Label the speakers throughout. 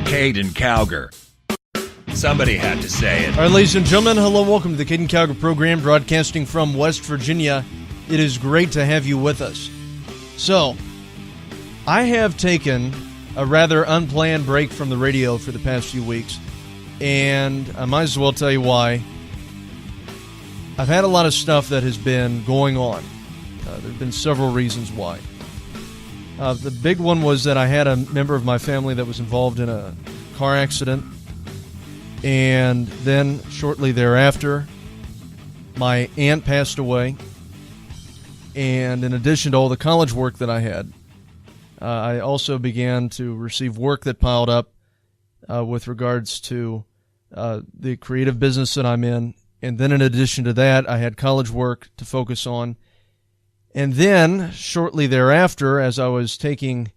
Speaker 1: Caden Cowger. Somebody had to say it.
Speaker 2: All right, ladies and gentlemen, hello, welcome to the Caden Cowger program, broadcasting from West Virginia. It is great to have you with us. So, I have taken a rather unplanned break from the radio for the past few weeks, and I might as well tell you why. I've had a lot of stuff that has been going on. There have been several reasons why. The big one was that I had a member of my family that was involved in a car accident, and then shortly thereafter, my aunt passed away. And in addition to all the college work that I had, I also began to receive work that piled up with regards to the creative business that I'm in. And then in addition to that, I had college work to focus on. And then shortly thereafter, as I was taking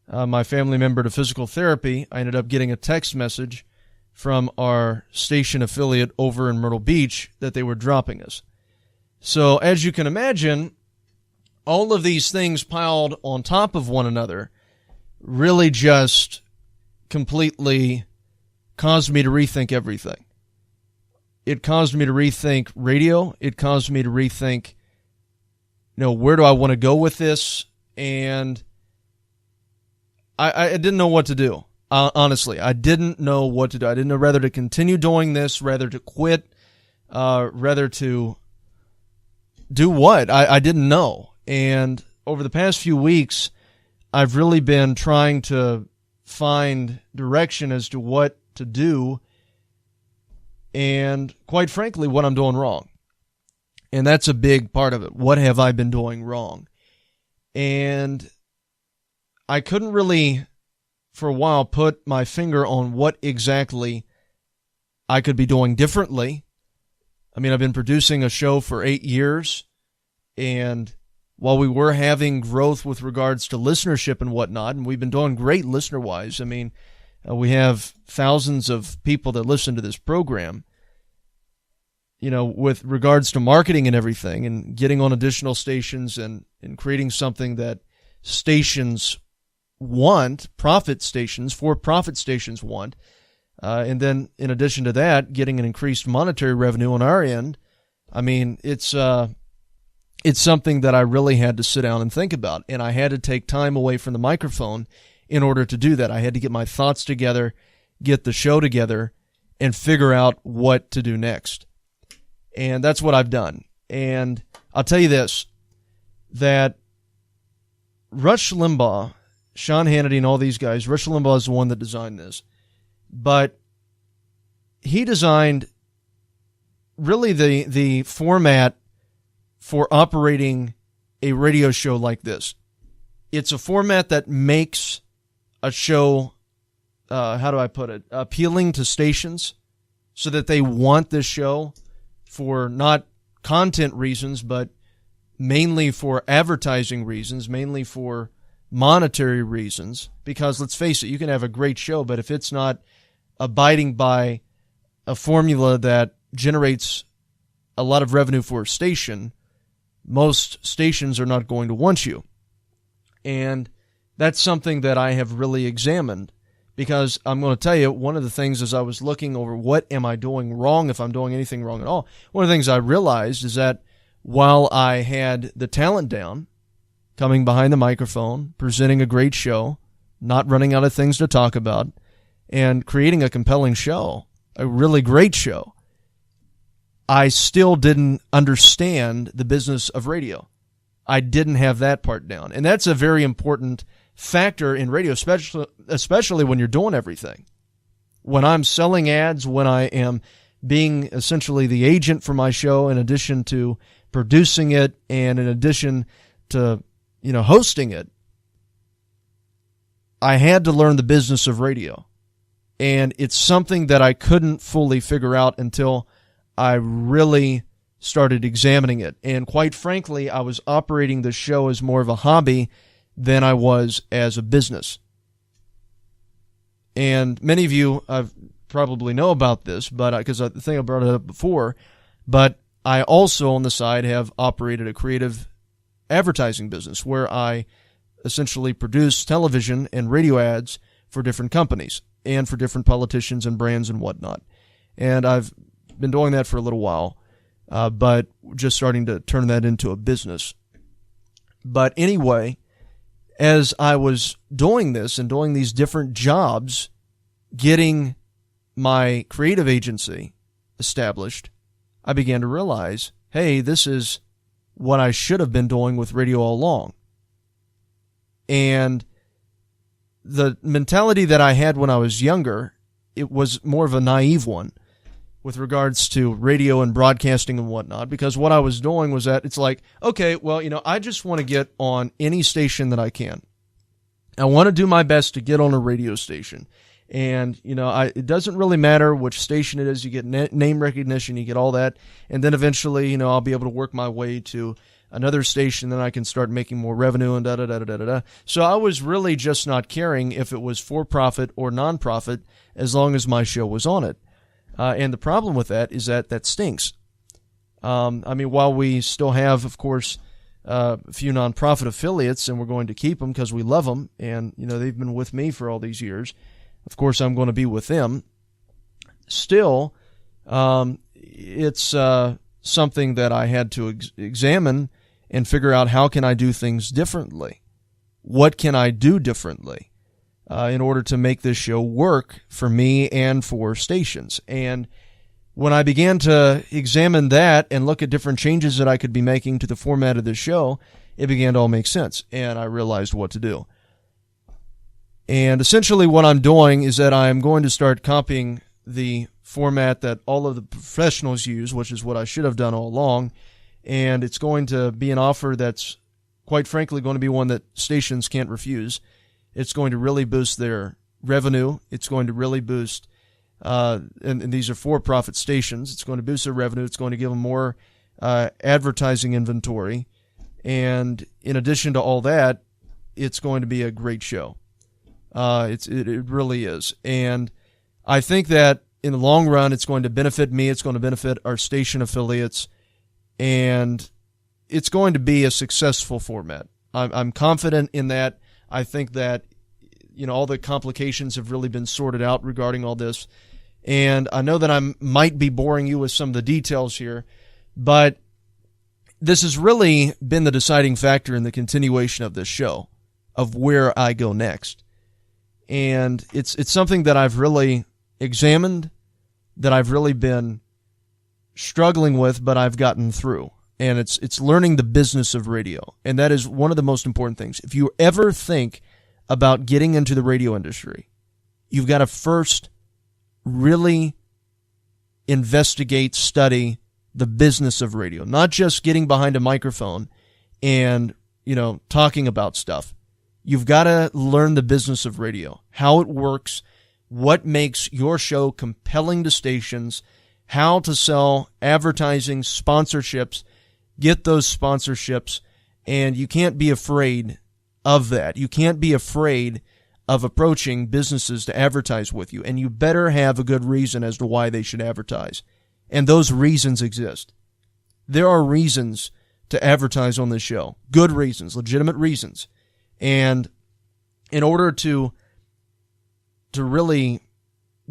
Speaker 2: my family member to physical therapy, I ended up getting a text message from our station affiliate over in Myrtle Beach that they were dropping us. So as you can imagine, all of these things piled on top of one another really just completely caused me to rethink everything. It caused me to rethink radio. It caused me to rethink, where do I want to go with this? And I didn't know what to do. Honestly, I didn't know what to do. I didn't know whether to continue doing this, whether to quit, whether to do what. I didn't know. And over the past few weeks, I've really been trying to find direction as to what to do and, quite frankly, what I'm doing wrong. And that's a big part of it. What have I been doing wrong? And I couldn't really, for a while, put my finger on what exactly I could be doing differently. I mean, I've been producing a show for 8 years, and while we were having growth with regards to listenership and whatnot, and we've been doing great listener-wise, I mean, we have thousands of people that listen to this program, with regards to marketing and everything, and getting on additional stations and creating something that stations want, for-profit stations want, and then in addition to that, getting an increased monetary revenue on our end. I mean, it's something that I really had to sit down and think about, and I had to take time away from the microphone in order to do that. I had to get my thoughts together, get the show together, and figure out what to do next. And that's what I've done. And I'll tell you this, that Rush Limbaugh, Sean Hannity, and all these guys, Rush Limbaugh is the one that designed this, but he designed really the format for operating a radio show like this. It's a format that makes a show, how do I put it, appealing to stations so that they want this show for not content reasons, but mainly for advertising reasons, mainly for monetary reasons. Because let's face it, you can have a great show, but if it's not abiding by a formula that generates a lot of revenue for a station, most stations are not going to want you. And that's something that I have really examined, because I'm going to tell you, one of the things as I was looking over what am I doing wrong, if I'm doing anything wrong at all, one of the things I realized is that while I had the talent down, coming behind the microphone, presenting a great show, not running out of things to talk about, and creating a compelling show, a really great show, I still didn't understand the business of radio. I didn't have that part down. And that's a very important factor in radio, especially when you're doing everything. When I'm selling ads, when I am being essentially the agent for my show, in addition to producing it and in addition to, hosting it, I had to learn the business of radio. And it's something that I couldn't fully figure out until I really started examining it. And quite frankly, I was operating the show as more of a hobby than I was as a business. And many of you probably know about this, but because I think I brought it up before, but I also on the side have operated a creative advertising business where I essentially produce television and radio ads for different companies and for different politicians and brands and whatnot. And I've been doing that for a little while, but just starting to turn that into a business. But anyway, as I was doing this and doing these different jobs, getting my creative agency established, I began to realize, hey, this is what I should have been doing with radio all along. And the mentality that I had when I was younger, it was more of a naive one with regards to radio and broadcasting and whatnot, because what I was doing was that it's like, okay, well, I just want to get on any station that I can. I want to do my best to get on a radio station. And, it doesn't really matter which station it is. You get name recognition, you get all that. And then eventually, I'll be able to work my way to another station, then I can start making more revenue and da-da-da-da-da-da. So I was really just not caring if it was for-profit or non-profit as long as my show was on it. And the problem with that is that stinks. While we still have, of course, a few non-profit affiliates, and we're going to keep them because we love them, and, they've been with me for all these years. Of course, I'm going to be with them. Still, it's something that I had to examine and figure out, how can I do things differently? What can I do differently in order to make this show work for me and for stations? And when I began to examine that and look at different changes that I could be making to the format of this show, it began to all make sense, and I realized what to do. And essentially what I'm doing is that I'm going to start copying the format that all of the professionals use, which is what I should have done all along. And it's going to be an offer that's, quite frankly, going to be one that stations can't refuse. It's going to really boost their revenue. It's going to really boost, and these are for-profit stations. It's going to boost their revenue. It's going to give them more advertising inventory. And in addition to all that, it's going to be a great show. It really is. And I think that in the long run, it's going to benefit me. It's going to benefit our station affiliates, and it's going to be a successful format. I'm confident in that. I think that, all the complications have really been sorted out regarding all this. And I know that I might be boring you with some of the details here, but this has really been the deciding factor in the continuation of this show, of where I go next. And it's something that I've really examined, that I've really been struggling with, but I've gotten through. And it's learning the business of radio. And that is one of the most important things. If you ever think about getting into the radio industry, you've got to first really investigate, study the business of radio. Not just getting behind a microphone and, talking about stuff. You've got to learn the business of radio, how it works, what makes your show compelling to stations, how to sell advertising, sponsorships, get those sponsorships, and you can't be afraid of that. You can't be afraid of approaching businesses to advertise with you, and you better have a good reason as to why they should advertise. And those reasons exist. There are reasons to advertise on this show, good reasons, legitimate reasons. And in order to really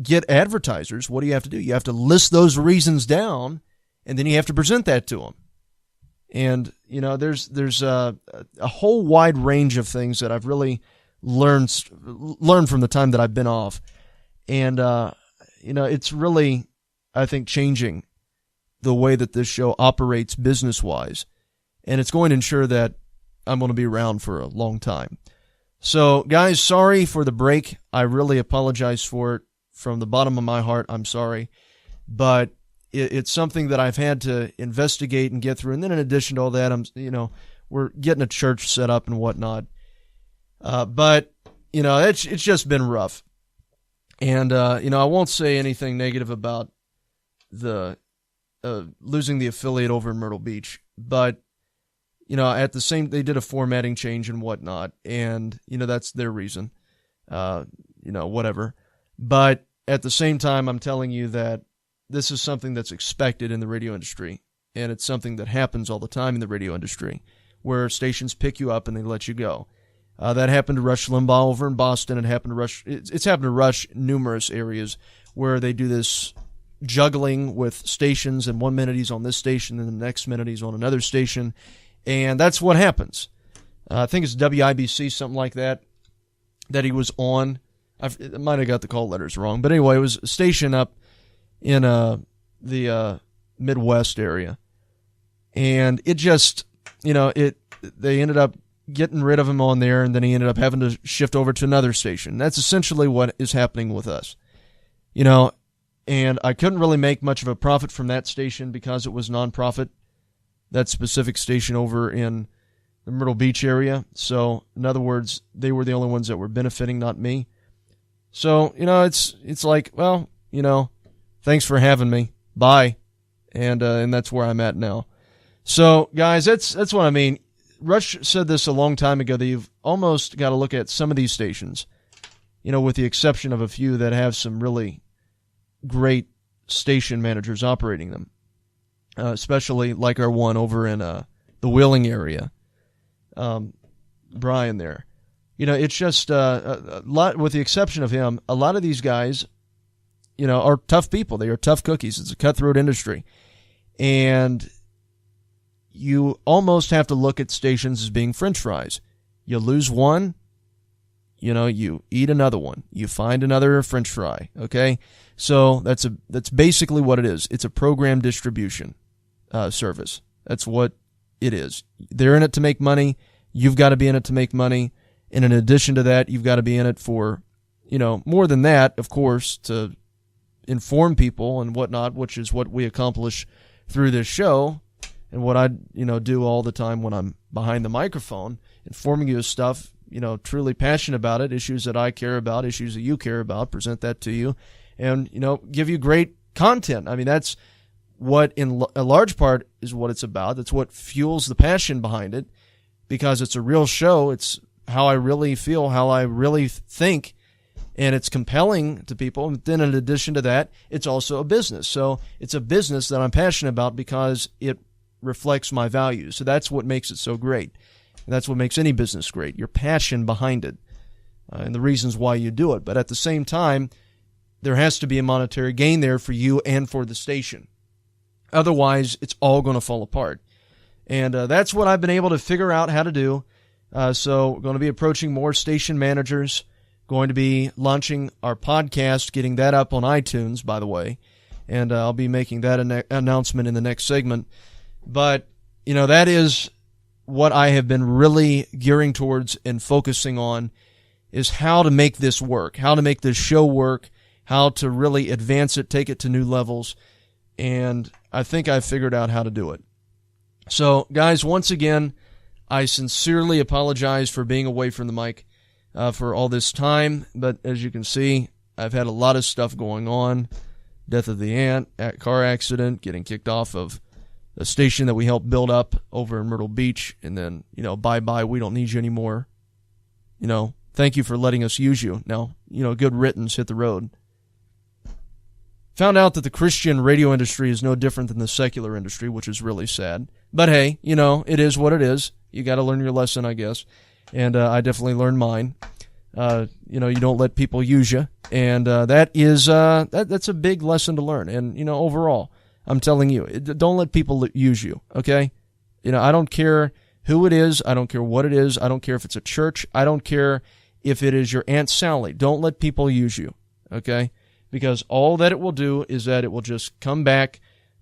Speaker 2: get advertisers, what do you have to do? You have to list those reasons down, and then you have to present that to them. And, there's a whole wide range of things that I've really learned from the time that I've been off. And, it's really, I think, changing the way that this show operates business-wise. And it's going to ensure that I'm going to be around for a long time. So, guys, sorry for the break. I really apologize for it. From the bottom of my heart, I'm sorry. But it's something that I've had to investigate and get through. And then in addition to all that, we're getting a church set up and whatnot. But, it's just been rough. And, I won't say anything negative about the losing the affiliate over in Myrtle Beach. But, they did a formatting change and whatnot, and, that's their reason, whatever. But at the same time, I'm telling you that this is something that's expected in the radio industry. and it's something that happens all the time in the radio industry, where stations pick you up and they let you go. That happened to Rush Limbaugh over in Boston. It's happened to Rush numerous areas where they do this juggling with stations, and 1 minute he's on this station, and the next minute he's on another station, and that's what happens. I think it's WIBC, something like that he was on. I might have got the call letters wrong, but anyway, it was a station up in the Midwest area, and it just, they ended up getting rid of him on there, and then he ended up having to shift over to another station. That's essentially what is happening with us, and I couldn't really make much of a profit from that station because it was nonprofit, that specific station over in the Myrtle Beach area. So, in other words, they were the only ones that were benefiting, not me. So, it's like, well, thanks for having me. Bye. And that's where I'm at now. So, guys, that's what I mean. Rush said this a long time ago, that you've almost got to look at some of these stations, with the exception of a few that have some really great station managers operating them, especially like our one over in the Wheeling area, Brian there. It's just a lot, with the exception of him, a lot of these guys, are tough people. They are tough cookies. It's a cutthroat industry. And you almost have to look at stations as being French fries. You lose one, you eat another one. You find another French fry, okay? So that's basically what it is. It's a program distribution service. That's what it is. They're in it to make money. You've got to be in it to make money. And in addition to that, you've got to be in it for, more than that, of course, to inform people and whatnot, which is what we accomplish through this show and what I, do all the time when I'm behind the microphone, informing you of stuff, truly passionate about it, issues that I care about, issues that you care about, present that to you, and, give you great content. I mean, that's what, in a large part, is what it's about. That's what fuels the passion behind it, because it's a real show. It's how I really feel, how I really think, and it's compelling to people. And then in addition to that, it's also a business. So it's a business that I'm passionate about because it reflects my values. So that's what makes it so great. And that's what makes any business great, your passion behind it, and the reasons why you do it. But at the same time, there has to be a monetary gain there for you and for the station. Otherwise, it's all going to fall apart. And that's what I've been able to figure out how to do. So we're going to be approaching more station managers, going to be launching our podcast, getting that up on iTunes, by the way, and I'll be making that announcement in the next segment. But, that is what I have been really gearing towards and focusing on, is how to make this work, how to make this show work, how to really advance it, take it to new levels, and I think I've figured out how to do it. So, guys, once again, I sincerely apologize for being away from the mic for all this time, but as you can see, I've had a lot of stuff going on. Death of the aunt, car accident, getting kicked off of a station that we helped build up over in Myrtle Beach, and then, bye-bye, we don't need you anymore. Thank you for letting us use you. Now, good riddance, hit the road. Found out that the Christian radio industry is no different than the secular industry, which is really sad. But hey, it is what it is. You got to learn your lesson, I guess. And I definitely learned mine. You don't let people use you. And that is that's a big lesson to learn. And, overall, I'm telling you, don't let people use you, okay? I don't care who it is. I don't care what it is. I don't care if it's a church. I don't care if it is your Aunt Sally. Don't let people use you, okay? Because all that it will do is that it will just come back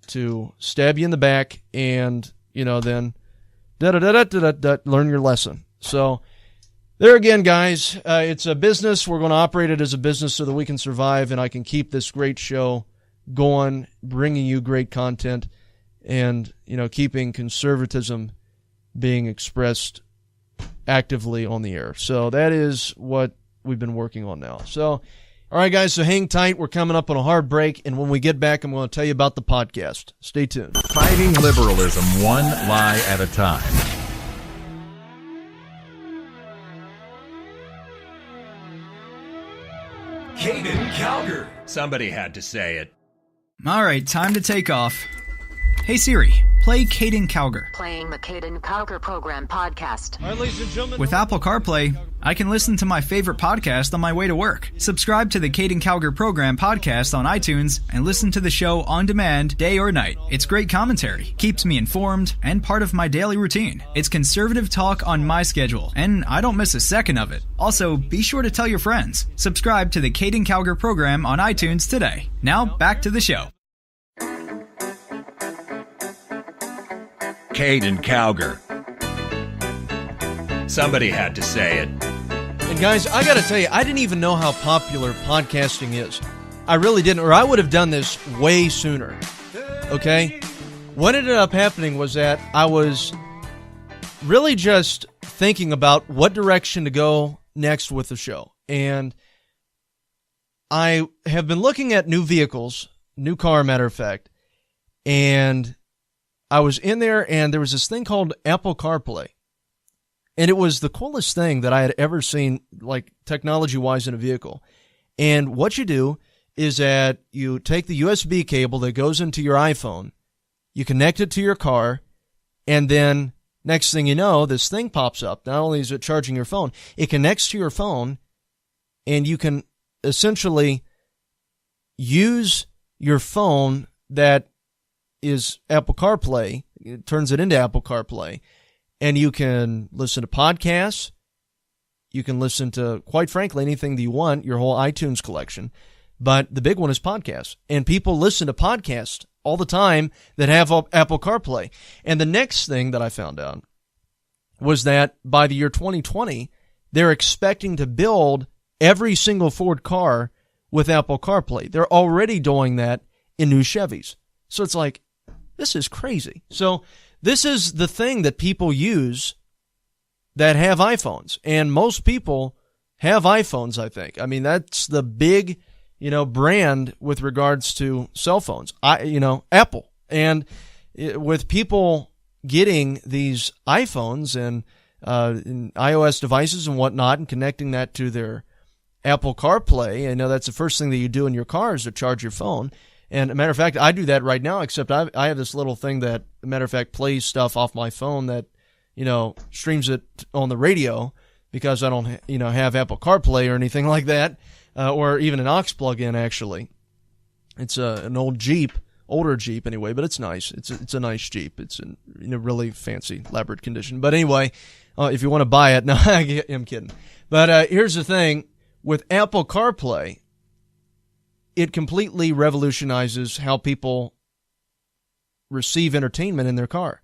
Speaker 2: to stab you in the back and, then learn your lesson. So there again, guys, it's a business. We're going to operate it as a business so that we can survive and I can keep this great show going, bringing you great content, and, keeping conservatism being expressed actively on the air. So that is what we've been working on now. So, all right, guys, so hang tight. We're coming up on a hard break, and when we get back, I'm going to tell you about the podcast. Stay tuned.
Speaker 1: Fighting liberalism one lie at a time. Caden Calgary. Somebody had to say it.
Speaker 3: All right, time to take off. Hey Siri, play Caden Calgar.
Speaker 4: Playing the Caden Calgar Program podcast.
Speaker 2: All right, ladies and gentlemen.
Speaker 3: With Apple CarPlay, I can listen to my favorite podcast on my way to work. Subscribe to the Caden Calgar Program podcast on iTunes and listen to the show on demand, day or night. It's great commentary, keeps me informed, and part of my daily routine. It's conservative talk on my schedule, and I don't miss a second of it. Also, be sure to tell your friends. Subscribe to the Caden Calgar Program on iTunes today. Now, back to the show.
Speaker 1: Caden Calgar. Somebody had to say it.
Speaker 2: And guys, I got to tell you, I didn't even know how popular podcasting is. I really didn't, or I would have done this way sooner. Okay? What ended up happening was that I was really just thinking about what direction to go next with the show. And I have been looking at new vehicles, new car, matter of fact, and I was in there, and there was this thing called Apple CarPlay. And it was the coolest thing that I had ever seen, like technology-wise, in a vehicle. And what you do is that you take the USB cable that goes into your iPhone, you connect it to your car, and then next thing you know, this thing pops up. Not only is it charging your phone, it connects to your phone, and you can essentially use your phone that is Apple CarPlay. It turns it into Apple CarPlay. And you can listen to podcasts. You can listen to, quite frankly, anything that you want, your whole iTunes collection. But the big one is podcasts. And people listen to podcasts all the time that have Apple CarPlay. And the next thing that I found out was that by the year 2020, they're expecting to build every single Ford car with Apple CarPlay. They're already doing that in new Chevys. So it's like, this is crazy. So this is the thing that people use that have iPhones. And most people have iPhones, I think. I mean, that's the big, brand with regards to cell phones. Apple. And with people getting these iPhones and iOS devices and whatnot and connecting that to their Apple CarPlay, that's the first thing that you do in your car is to charge your phone. And a matter of fact, I do that right now, except I have this little thing that, a matter of fact, plays stuff off my phone that, streams it on the radio because I don't, have Apple CarPlay or anything like that, or even an aux plug-in, actually. It's an old Jeep, older Jeep anyway, but it's nice. It's a nice Jeep. It's in really fancy, elaborate condition. But anyway, if you want to buy it, no, I'm kidding. But here's the thing. With Apple CarPlay, it completely revolutionizes how people receive entertainment in their car,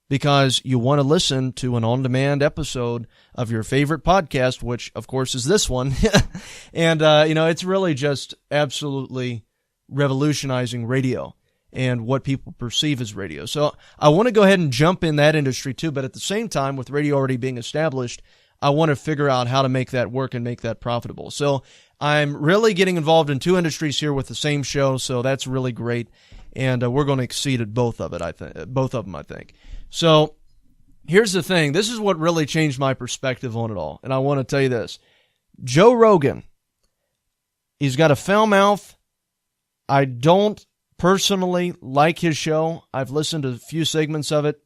Speaker 2: because you want to listen to an on-demand episode of your favorite podcast, which, of course, is this one. And, it's really just absolutely revolutionizing radio and what people perceive as radio. So I want to go ahead and jump in that industry, too, but at the same time, with radio already being established, I want to figure out how to make that work and make that profitable. So I'm really getting involved in two industries here with the same show, so that's really great, and we're going to exceed at both of them, I think. So here's the thing. This is what really changed my perspective on it all, and I want to tell you this. Joe Rogan, he's got a foul mouth. I don't personally like his show. I've listened to a few segments of it.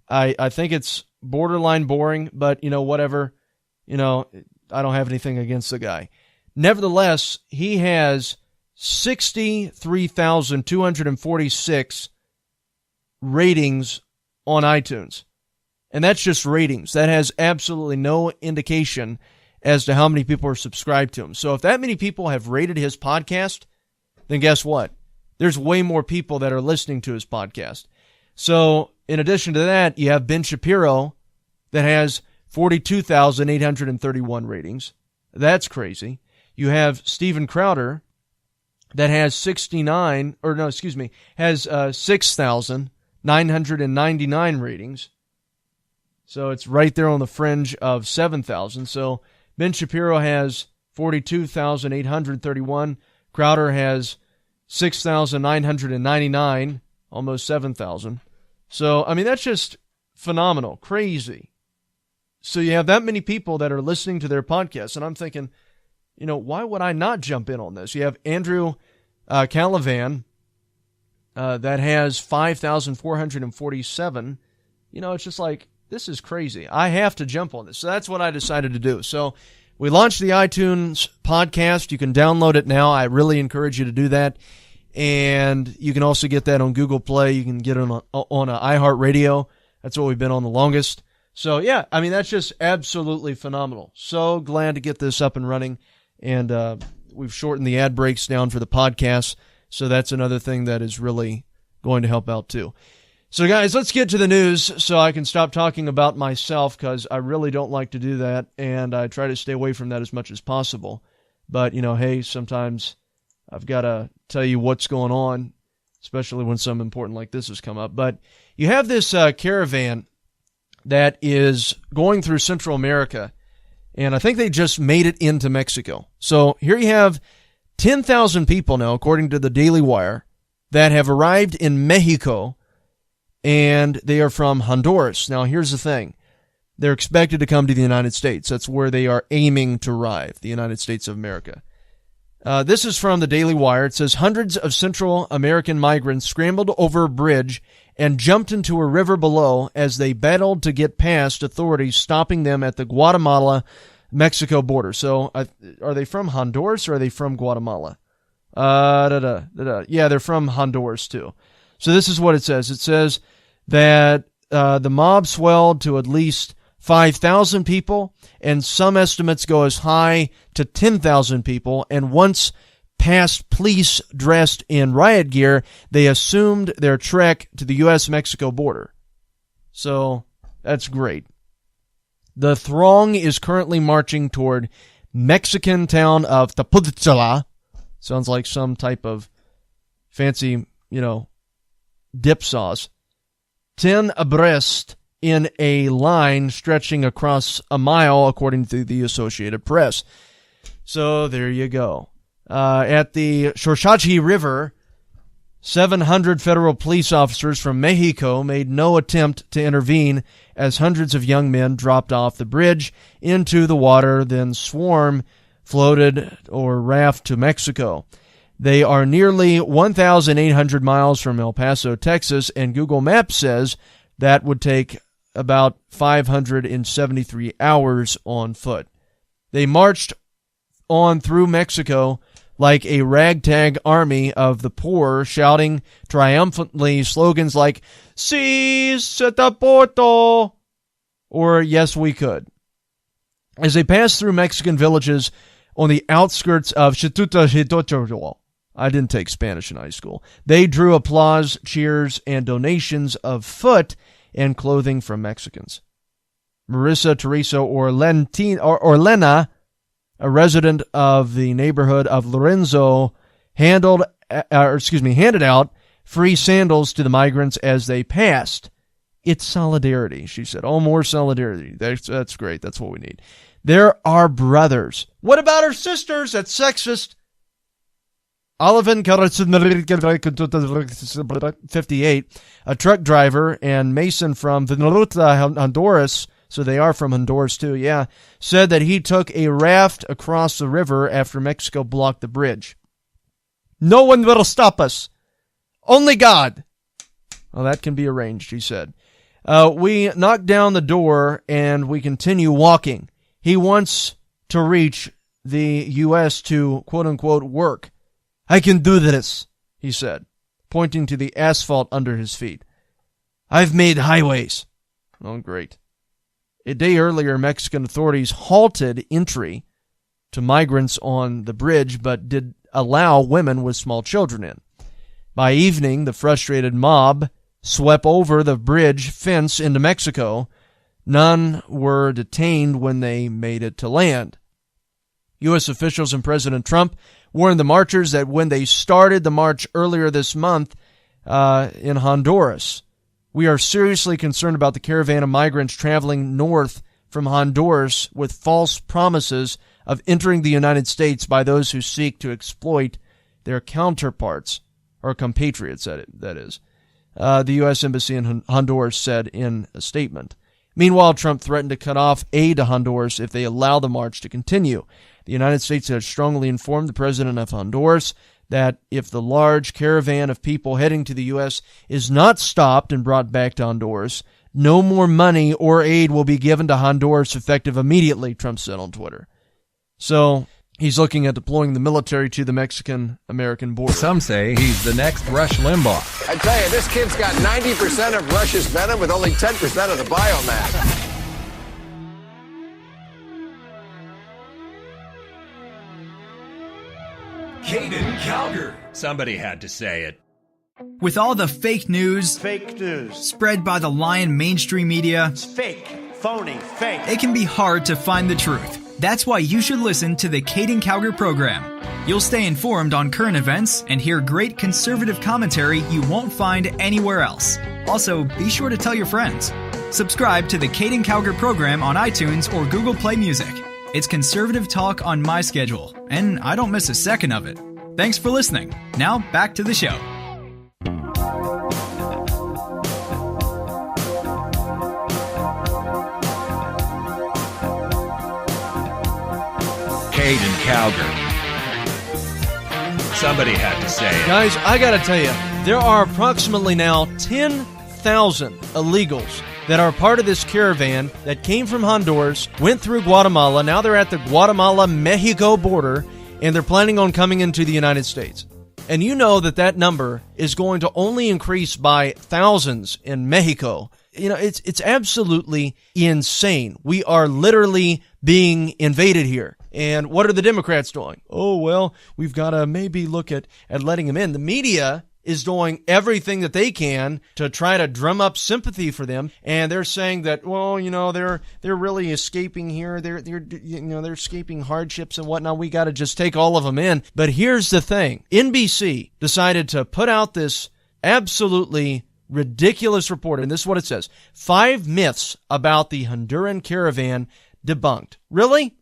Speaker 2: I think it's borderline boring, but, whatever. I don't have anything against the guy. Nevertheless, he has 63,246 ratings on iTunes. And that's just ratings. That has absolutely no indication as to how many people are subscribed to him. So if that many people have rated his podcast, then guess what? There's way more people that are listening to his podcast. So in addition to that, you have Ben Shapiro that has 42,831 ratings. That's crazy. You have Steven Crowder that has 6,999 ratings. So it's right there on the fringe of 7,000. So Ben Shapiro has 42,831. Crowder has 6,999, almost 7,000. So, that's just phenomenal, crazy. So you have that many people that are listening to their podcast, and I'm thinking, why would I not jump in on this? You have Andrew Calavan that has 5,447. It's just like, this is crazy. I have to jump on this. So that's what I decided to do. So we launched the iTunes podcast. You can download it now. I really encourage you to do that. And you can also get that on Google Play. You can get it on iHeartRadio. That's what we've been on the longest. So, yeah, I mean, that's just absolutely phenomenal. So glad to get this up and running. And we've shortened the ad breaks down for the podcast. So that's another thing that is really going to help out, too. So, guys, let's get to the news so I can stop talking about myself, because I really don't like to do that, and I try to stay away from that as much as possible. But, hey, sometimes I've got to tell you what's going on, especially when something important like this has come up. But you have this caravan that is going through Central America, and I think they just made it into Mexico. So here you have 10,000 people now, according to the Daily Wire, that have arrived in Mexico, and they are from Honduras. Now, here's the thing. They're expected to come to the United States. That's where they are aiming to arrive, the United States of America. This is from the Daily Wire. It says, hundreds of Central American migrants scrambled over a bridge and jumped into a river below as they battled to get past authorities stopping them at the Guatemala-Mexico border. So, are they from Honduras or are they from Guatemala? Yeah, they're from Honduras, too. So this is what it says. It says that the mob swelled to at least 5,000 people, and some estimates go as high to 10,000 people, and once past police dressed in riot gear, they assumed their trek to the U.S.-Mexico border. So that's great. The throng is currently marching toward Mexican town of Taputla. Sounds like some type of fancy, dip sauce. 10 abreast in a line stretching across a mile, according to the Associated Press. So there you go. At the Xochitl River, 700 federal police officers from Mexico made no attempt to intervene as hundreds of young men dropped off the bridge into the water, then floated or raft to Mexico. They are nearly 1,800 miles from El Paso, Texas, and Google Maps says that would take about 573 hours on foot. They marched on through Mexico like a ragtag army of the poor, shouting triumphantly slogans like, "Si se te puedo," or "Yes, we could." As they passed through Mexican villages on the outskirts of Xochitl, I didn't take Spanish in high school, they drew applause, cheers, and donations of foot and clothing from Mexicans. Marissa Teresa Orlena, a resident of the neighborhood of Lorenzo, handed out free sandals to the migrants as they passed. It's solidarity, she said. Oh, more solidarity. That's great. That's what we need. There are brothers. What about our sisters? That's sexist. Olivan 58, a truck driver, and Mason from Villaruta, Honduras, so they are from Honduras too, yeah, said that he took a raft across the river after Mexico blocked the bridge. No one will stop us. Only God. Well, that can be arranged, he said. We knocked down the door and we continue walking. He wants to reach the U.S. to, quote-unquote, work. I can do this, he said, pointing to the asphalt under his feet. I've made highways. Oh, great. A day earlier, Mexican authorities halted entry to migrants on the bridge, but did allow women with small children in. By evening, the frustrated mob swept over the bridge fence into Mexico. None were detained when they made it to land. U.S. officials and President Trump warned the marchers that when they started the march earlier this month in Honduras, we are seriously concerned about the caravan of migrants traveling north from Honduras with false promises of entering the United States by those who seek to exploit their counterparts, or compatriots, that is. The U.S. Embassy in Honduras said in a statement. Meanwhile, Trump threatened to cut off aid to Honduras if they allow the march to continue. The United States has strongly informed the president of Honduras that if the large caravan of people heading to the U.S. is not stopped and brought back to Honduras, no more money or aid will be given to Honduras effective immediately, Trump said on Twitter. So he's looking at deploying the military to the Mexican-American border.
Speaker 1: Some say he's the next Rush Limbaugh.
Speaker 5: I tell you, this kid's got 90% of Rush's venom with only 10% of the biomass.
Speaker 1: Caden Calgary. Somebody had to say it.
Speaker 3: With all the fake news spread by the lying mainstream media,
Speaker 6: It's fake, phony, fake.
Speaker 3: it can be hard to find the truth. That's why you should listen to the Caden Calgary program. You'll stay informed on current events and hear great conservative commentary you won't find anywhere else. Also, be sure to tell your friends. Subscribe to the Caden Calgary program on iTunes or Google Play Music. It's conservative talk on my schedule, and I don't miss a second of it. Thanks for listening. Now, back to the show.
Speaker 1: Caden Calgary. Somebody had to say it.
Speaker 2: Guys, I got to tell you, there are approximately now 10,000 illegals that are part of this caravan that came from Honduras, went through Guatemala. Now they're at the Guatemala-Mexico border, and they're planning on coming into the United States. And you know that that number is going to only increase by thousands in Mexico. You know, it's absolutely insane. We are literally being invaded here. And what are the Democrats doing? Oh, well, we've got to maybe look at letting them in. The media is doing everything that they can to try to drum up sympathy for them, and they're saying that, well, you know, they're really escaping here. They're escaping hardships and whatnot. We got to just take all of them in. But here's the thing: NBC decided to put out this absolutely ridiculous report, and this is what it says: 5 myths about the Honduran caravan debunked. Really?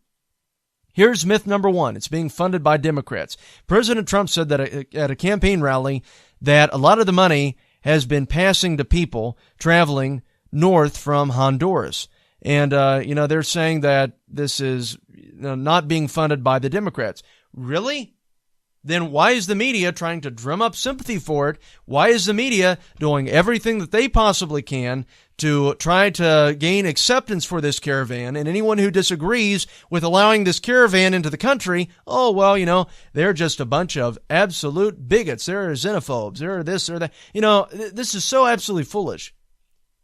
Speaker 2: Here's myth number 1. It's being funded by Democrats. President Trump said that at a campaign rally that a lot of the money has been passing to people traveling north from Honduras. And, they're saying that this is not being funded by the Democrats. Really? Then why is the media trying to drum up sympathy for it? Why is the media doing everything that they possibly can to try to gain acceptance for this caravan? And anyone who disagrees with allowing this caravan into the country, oh, well, they're just a bunch of absolute bigots. They're xenophobes. They're this or that. This is so absolutely foolish.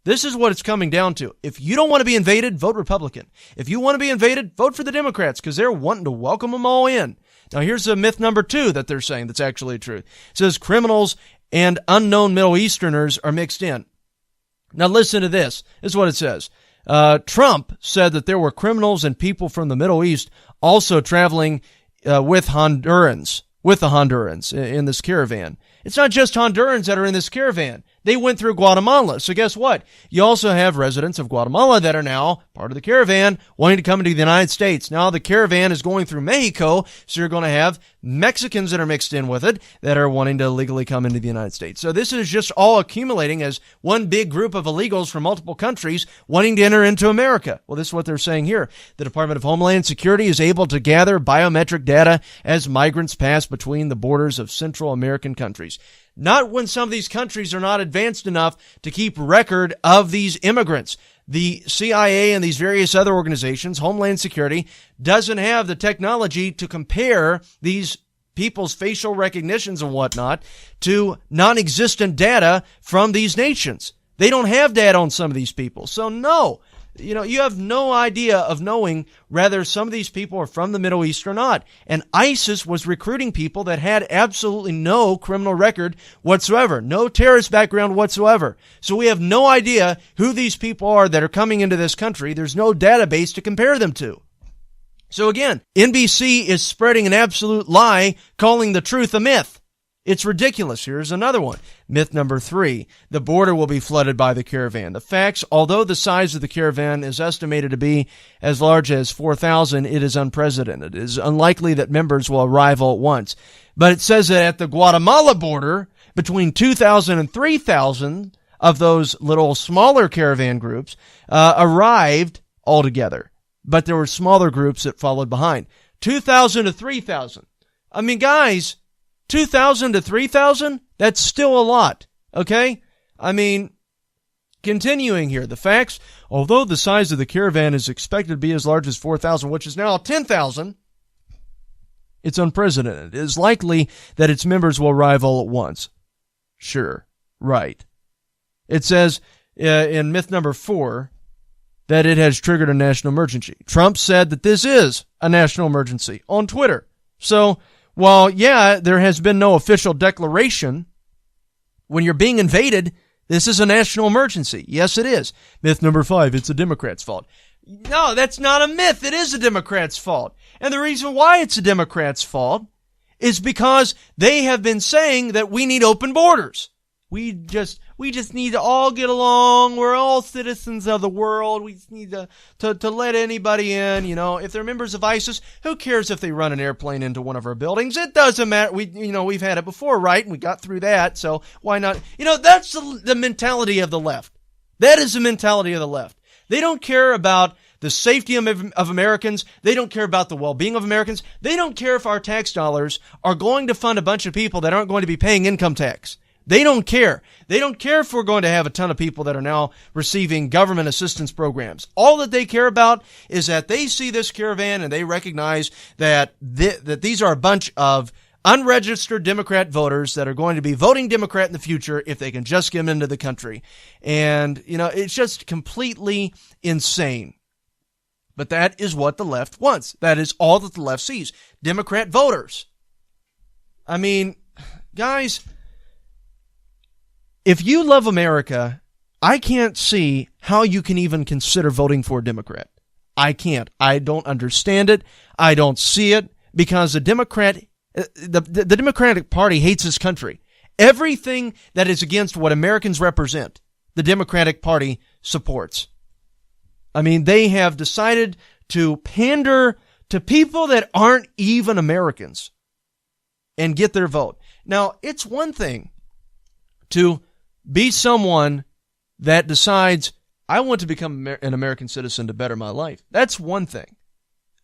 Speaker 2: This is what it's coming down to. If you don't want to be invaded, vote Republican. If you want to be invaded, vote for the Democrats, because they're wanting to welcome them all in. Now, here's a myth number 2 that they're saying that's actually true. It says criminals and unknown Middle Easterners are mixed in. Now, listen to this. This is what it says. Trump said that there were criminals and people from the Middle East also traveling with the Hondurans in this caravan. It's not just Hondurans that are in this caravan. They went through Guatemala. So guess what? You also have residents of Guatemala that are now part of the caravan wanting to come into the United States. Now the caravan is going through Mexico, so you're going to have Mexicans that are mixed in with it that are wanting to illegally come into the United States. So this is just all accumulating as one big group of illegals from multiple countries wanting to enter into America. Well, this is what they're saying here. The Department of Homeland Security is able to gather biometric data as migrants pass between the borders of Central American countries. Not when some of these countries are not advanced enough to keep record of these immigrants. The CIA and these various other organizations, Homeland Security, doesn't have the technology to compare these people's facial recognitions and whatnot to non-existent data from these nations. They don't have data on some of these people. So no, you have no idea of knowing whether some of these people are from the Middle East or not. And ISIS was recruiting people that had absolutely no criminal record whatsoever, no terrorist background whatsoever. So we have no idea who these people are that are coming into this country. There's no database to compare them to. So again, NBC is spreading an absolute lie, calling the truth a myth. It's ridiculous. Here's another one. Myth number 3. The border will be flooded by the caravan. The facts: although the size of the caravan is estimated to be as large as 4,000, it is unprecedented. It is unlikely that members will arrive all at once. But it says that at the Guatemala border, between 2,000 and 3,000 of those little smaller caravan groups arrived altogether. But there were smaller groups that followed behind. 2,000 to 3,000. I mean, guys, 2,000 to 3,000, that's still a lot, okay? I mean, continuing here, the facts, although the size of the caravan is expected to be as large as 4,000, which is now 10,000, it's unprecedented. It is likely that its members will arrive all at once. Sure, right. It says in myth number 4 that it has triggered a national emergency. Trump said that this is a national emergency on Twitter. So, while, yeah, there has been no official declaration, when you're being invaded, this is a national emergency. Yes, it is. Myth number 5, it's a Democrat's fault. No, that's not a myth. It is a Democrat's fault. And the reason why it's a Democrat's fault is because they have been saying that we need open borders. We just need to all get along. We're all citizens of the world. We just need to let anybody in. You know, if they're members of ISIS, who cares if they run an airplane into one of our buildings? It doesn't matter. We've had it before, right? And we got through that. So why not? You know, that's the mentality of the left. That is the mentality of the left. They don't care about the safety of Americans. They don't care about the well-being of Americans. They don't care if our tax dollars are going to fund a bunch of people that aren't going to be paying income tax. They don't care. They don't care if we're going to have a ton of people that are now receiving government assistance programs. All that they care about is that they see this caravan and they recognize that that these are a bunch of unregistered Democrat voters that are going to be voting Democrat in the future if they can just get them into the country. And, you know, it's just completely insane. But that is what the left wants. That is all that the left sees. Democrat voters. I mean, guys, if you love America, I can't see how you can even consider voting for a Democrat. I can't. I don't understand it. I don't see it because the Democratic Party hates this country. Everything that is against what Americans represent, the Democratic Party supports. I mean, they have decided to pander to people that aren't even Americans and get their vote. Now, it's one thing to be someone that decides, I want to become an American citizen to better my life. That's one thing.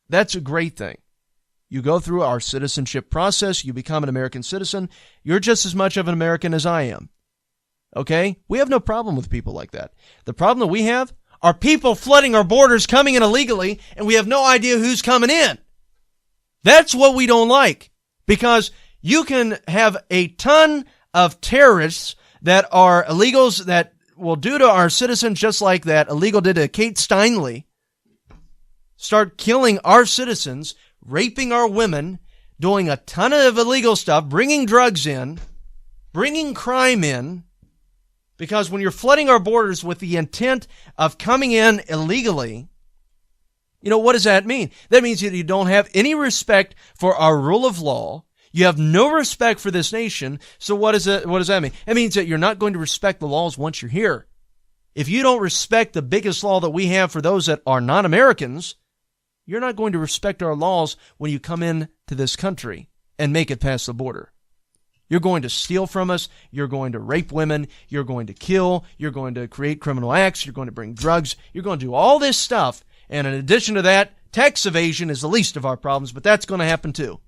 Speaker 2: That's a great thing. You go through our citizenship process, you become an American citizen, you're just as much of an American as I am. Okay? We have no problem with people like that. The problem that we have are people flooding our borders, coming in illegally, and we have no idea who's coming in. That's what we don't like. Because you can have a ton of terrorists that are illegals that will do to our citizens just like that illegal did to Kate Steinle, start killing our citizens, raping our women, doing a ton of illegal stuff, bringing drugs in, bringing crime in, because when you're flooding our borders with the intent of coming in illegally, you know, what does that mean? That means that you don't have any respect for our rule of law. You have no respect for this nation. So what does that mean? It means that you're not going to respect the laws once you're here. If you don't respect the biggest law that we have for those that are non-Americans, you're not going to respect our laws when you come in to this country and make it past the border. You're going to steal from us. You're going to rape women. You're going to kill. You're going to create criminal acts. You're going to bring drugs. You're going to do all this stuff. And in addition to that, tax evasion is the least of our problems, but that's going to happen too.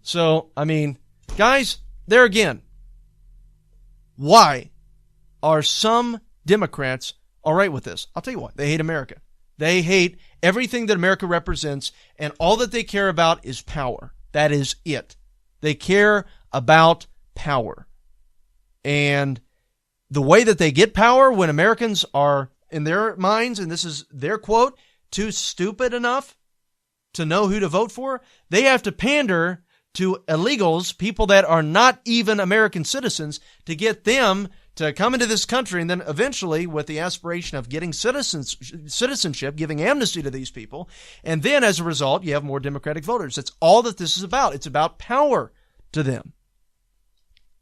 Speaker 2: So, I mean, guys, there again, why are some Democrats all right with this? I'll tell you what, they hate America. They hate everything that America represents, and all that they care about is power. That is it. They care about power. And the way that they get power when Americans are, in their minds, and this is their quote, too stupid enough to know who to vote for, they have to pander to illegals, people that are not even American citizens, to get them to come into this country, and then eventually, with the aspiration of getting citizenship, giving amnesty to these people, and then as a result, you have more Democratic voters. That's all that this is about. It's about power to them.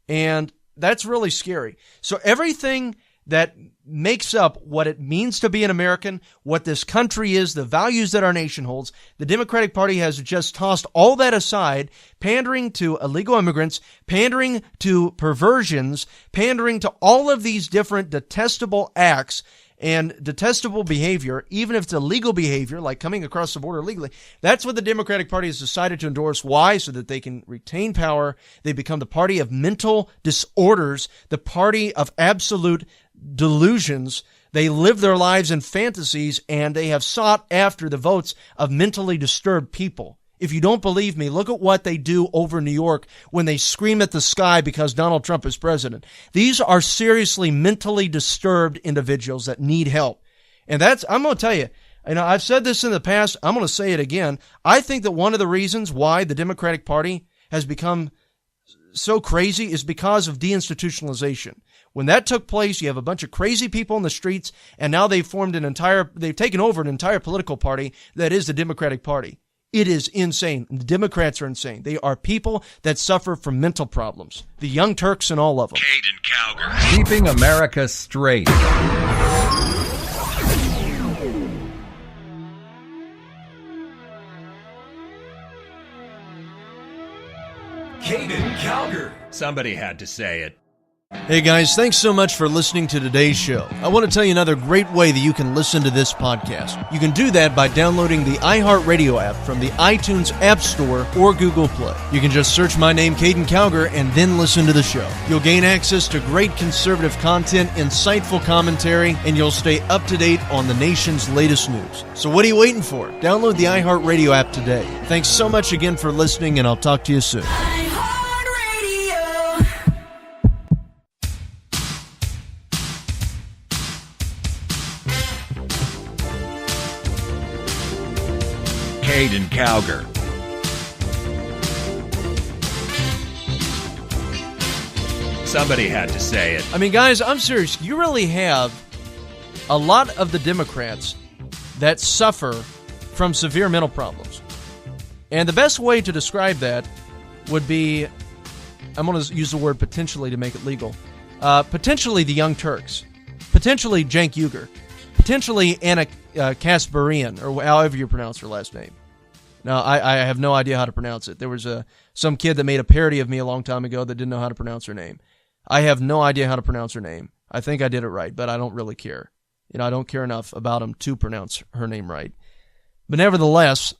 Speaker 2: And that's really scary. So everything that makes up what it means to be an American, what this country is, the values that our nation holds, the Democratic Party has just tossed all that aside, pandering to illegal immigrants, pandering to perversions, pandering to all of these different detestable acts, and detestable behavior, even if it's illegal behavior, like coming across the border illegally. That's what the Democratic Party has decided to endorse. Why? So that they can retain power. They become the party of mental disorders, the party of absolute delusions. They live their lives in fantasies, and they have sought after the votes of mentally disturbed people. If you don't believe me, look at what they do over in New York when they scream at the sky because Donald Trump is president. These are seriously mentally disturbed individuals that need help. And I'm going to tell you, I've said this in the past, I'm going to say it again. I think that one of the reasons why the Democratic Party has become so crazy is because of deinstitutionalization. When that took place, you have a bunch of crazy people in the streets, and now they've taken over an entire political party that is the Democratic Party. It is insane. The Democrats are insane. They are people that suffer from mental problems. The Young Turks and all of them.
Speaker 1: Caden Calgar. Keeping America straight. Caden Calgar. Somebody had to say it.
Speaker 2: Hey guys, thanks so much for listening to today's show. I want to tell you another great way that you can listen to this podcast. You can do that by downloading the iHeartRadio app from the iTunes App Store or Google Play. You can just search my name, Caden Calgar, and then listen to the show. You'll gain access to great conservative content, insightful commentary, and you'll stay up to date on the nation's latest news. So what are you waiting for? Download the iHeartRadio app today. Thanks so much again for listening, and I'll talk to you soon.
Speaker 1: Caden Calgar. Somebody had to say it.
Speaker 2: I mean, guys, I'm serious. You really have a lot of the Democrats that suffer from severe mental problems. And the best way to describe that would be, I'm going to use the word potentially to make it legal, potentially the Young Turks, potentially Cenk Uygur, potentially Anna Kasparian, or however you pronounce her last name. Now, I have no idea how to pronounce it. There was some kid that made a parody of me a long time ago that didn't know how to pronounce her name. I have no idea how to pronounce her name. I think I did it right, but I don't really care. I don't care enough about him to pronounce her name right. But nevertheless,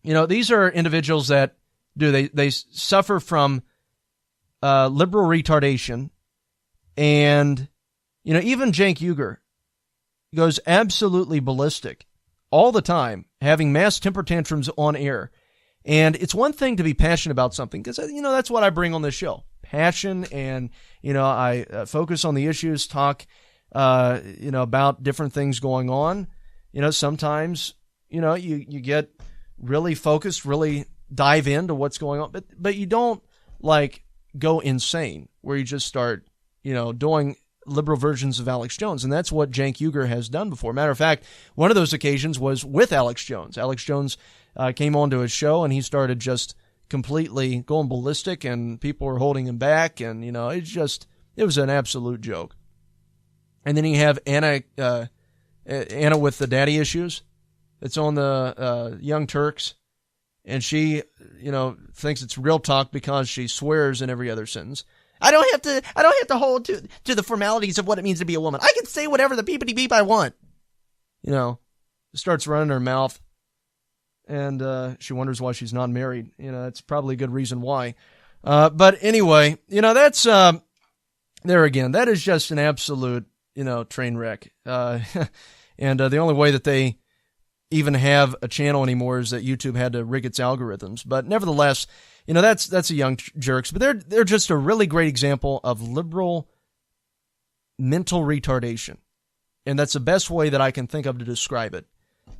Speaker 2: these are individuals that they suffer from liberal retardation, and even Cenk Uygur goes absolutely ballistic all the time, having mass temper tantrums on air. And it's one thing to be passionate about something, because, that's what I bring on this show. Passion, and, I focus on the issues, talk, about different things going on. Sometimes, you get really focused, really dive into what's going on, but you don't, go insane, where you just start, doing liberal versions of Alex Jones. And that's what Cenk Uygur has done before. Matter of fact, one of those occasions was with Alex Jones. Alex Jones came onto his show, and he started just completely going ballistic, and people were holding him back. And, it was an absolute joke. And then you have Anna with the daddy issues. It's on the Young Turks. And she, thinks it's real talk because she swears in every other sentence. I don't have to hold to the formalities of what it means to be a woman. I can say whatever the beepity beep I want. Starts running her mouth, and she wonders why she's not married. That's probably a good reason why. But anyway, that's there again. That is just an absolute, train wreck. And the only way that they even have a channel anymore is that YouTube had to rig its algorithms. But nevertheless, that's a Young Jerks, but they're just a really great example of liberal mental retardation. And that's the best way that I can think of to describe it.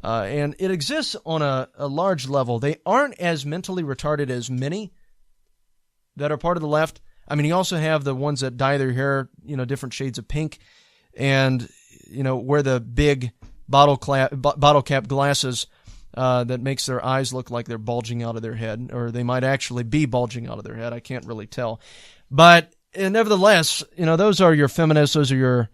Speaker 2: And it exists on a large level. They aren't as mentally retarded as many that are part of the left. I mean, you also have the ones that dye their hair, different shades of pink, and, wear the big bottle cap glasses that makes their eyes look like they're bulging out of their head, or they might actually be bulging out of their head. I can't really tell. But nevertheless, those are your feminists, those are your,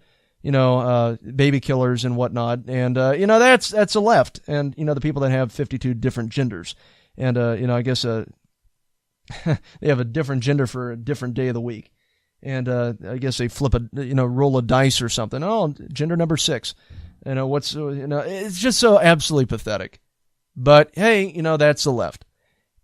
Speaker 2: baby killers and whatnot. And, that's the left. And, the people that have 52 different genders. And, I guess they have a different gender for a different day of the week. and I guess they flip roll a dice or something. Oh, gender number 6. It's just so absolutely pathetic. But hey, that's the left.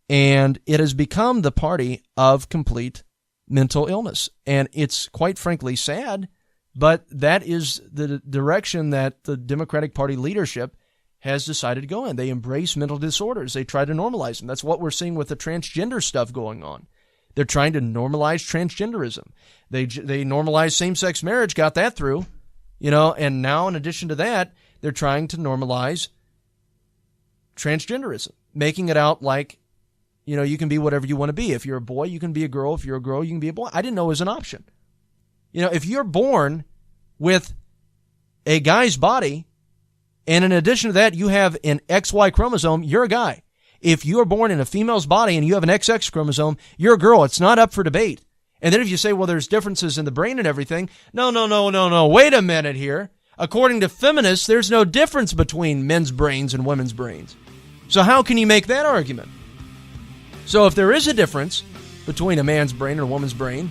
Speaker 2: And it has become the party of complete mental illness. And it's quite frankly sad, but that is the direction that the Democratic Party leadership has decided to go in. They embrace mental disorders. They try to normalize them. That's what we're seeing with the transgender stuff going on. They're trying to normalize transgenderism. They normalize same-sex marriage, got that through, and now in addition to that, they're trying to normalize transgenderism, making it out like, you can be whatever you want to be. If you're a boy, you can be a girl. If you're a girl, you can be a boy. I didn't know it was an option. If you're born with a guy's body, and in addition to that, you have an XY chromosome, you're a guy. If you're born in a female's body and you have an XX chromosome, you're a girl. It's not up for debate. And then if you say, well, there's differences in the brain and everything, no. Wait a minute here. According to feminists, there's no difference between men's brains and women's brains. So how can you make that argument? So if there is a difference between a man's brain and a woman's brain,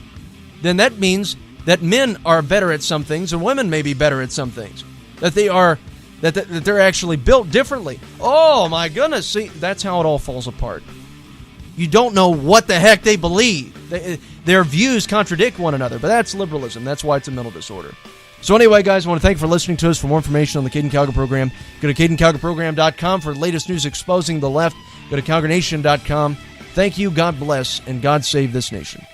Speaker 2: then that means that men are better at some things and women may be better at some things. That they're actually built differently. Oh my goodness, see, that's how it all falls apart. You don't know what the heck they believe. Their views contradict one another, but that's liberalism. That's why it's a mental disorder. So anyway, guys, I want to thank you for listening to us. For more information on the Caden Calgary program, go to CadenCalgaryProgram.com for the latest news exposing the left. Go to CalgaryNation.com. Thank you, God bless, and God save this nation.